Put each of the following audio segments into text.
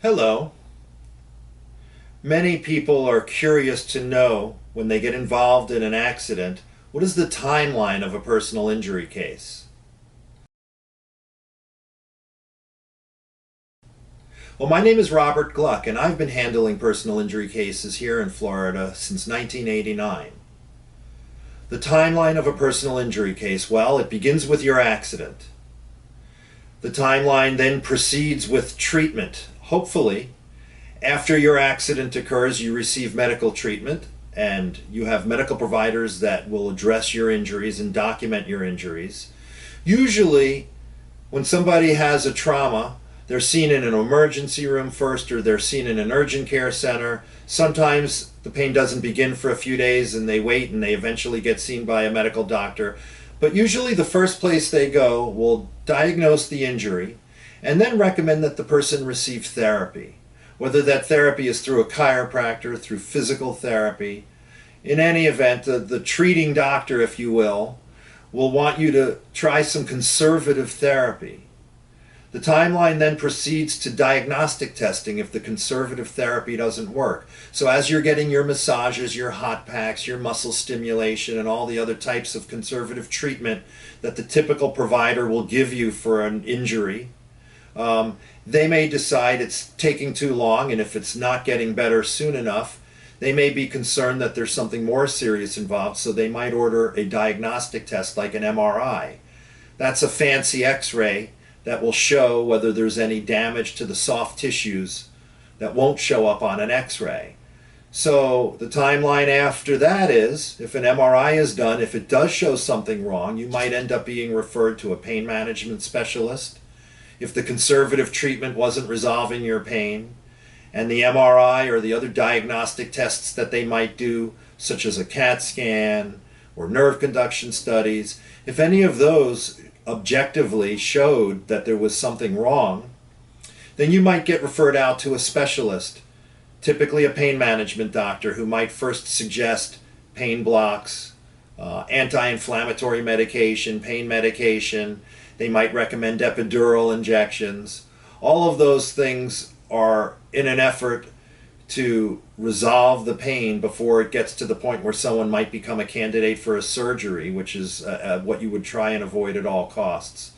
Hello. Many people are curious to know when they get involved in an accident, what is the timeline of a personal injury case? Well, my name is Robert Gluck, and I've been handling personal injury cases here in Florida since 1989. The timeline of a personal injury case, well, it begins with your accident. The timeline then proceeds with treatment. Hopefully, after your accident occurs, you receive medical treatment, and you have medical providers that will address your injuries and document your injuries. Usually, when somebody has a trauma, they're seen in an emergency room first, or they're seen in an urgent care center. Sometimes the pain doesn't begin for a few days and they wait and they eventually get seen by a medical doctor. But usually the first place they go will diagnose the injury and then recommend that the person receive therapy. Whether that therapy is through a chiropractor, through physical therapy. In any event, the treating doctor, if you will want you to try some conservative therapy. The timeline then proceeds to diagnostic testing if the conservative therapy doesn't work. So as you're getting your massages, your hot packs, your muscle stimulation, and all the other types of conservative treatment that the typical provider will give you for an injury, they may decide it's taking too long, and if it's not getting better soon enough, they may be concerned that there's something more serious involved, so they might order a diagnostic test like an MRI. That's a fancy X-ray that will show whether there's any damage to the soft tissues that won't show up on an X-ray. So the timeline after that is, if an MRI is done, if it does show something wrong, you might end up being referred to a pain management specialist. If the conservative treatment wasn't resolving your pain, and the MRI or the other diagnostic tests that they might do, such as a CAT scan or nerve conduction studies, if any of those objectively showed that there was something wrong, then you might get referred out to a specialist, typically a pain management doctor, who might first suggest pain blocks, anti-inflammatory medication, pain medication. They might recommend epidural injections. All of those things are in an effort to resolve the pain before it gets to the point where someone might become a candidate for a surgery, which is what you would try and avoid at all costs.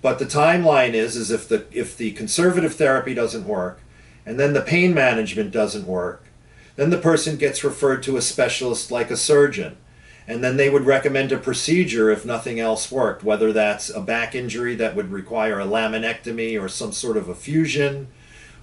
But the timeline is if the conservative therapy doesn't work, and then the pain management doesn't work, then the person gets referred to a specialist like a surgeon. And then they would recommend a procedure if nothing else worked, whether that's a back injury that would require a laminectomy or some sort of a fusion,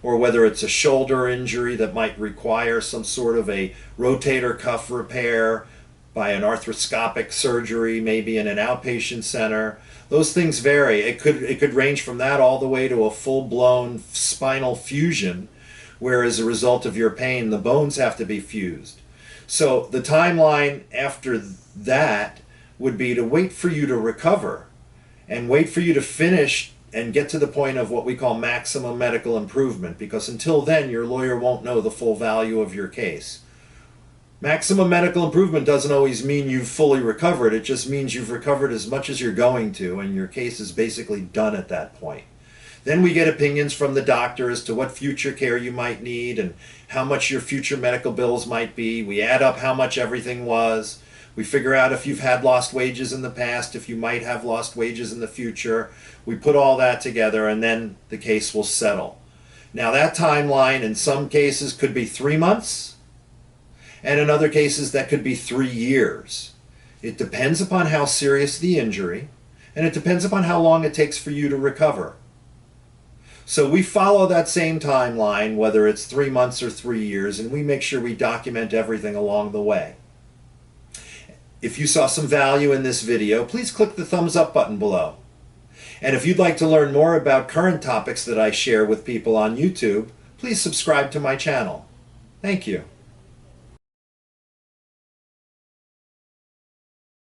or whether it's a shoulder injury that might require some sort of a rotator cuff repair by an arthroscopic surgery, maybe in an outpatient center. Those things vary. It could range from that all the way to a full-blown spinal fusion, where as a result of your pain, the bones have to be fused. So the timeline after that would be to wait for you to recover and wait for you to finish and get to the point of what we call maximum medical improvement, because until then your lawyer won't know the full value of your case. Maximum medical improvement doesn't always mean you've fully recovered. It just means you've recovered as much as you're going to, and your case is basically done at that point. Then we get opinions from the doctor as to what future care you might need and how much your future medical bills might be. We add up how much everything was. We figure out if you've had lost wages in the past, if you might have lost wages in the future. We put all that together, and then the case will settle. Now that timeline in some cases could be 3 months, and in other cases that could be 3 years. It depends upon how serious the injury, and it depends upon how long it takes for you to recover. So we follow that same timeline, whether it's 3 months or 3 years, and we make sure we document everything along the way. If you saw some value in this video, please click the thumbs up button below. And if you'd like to learn more about current topics that I share with people on YouTube, please subscribe to my channel. Thank you.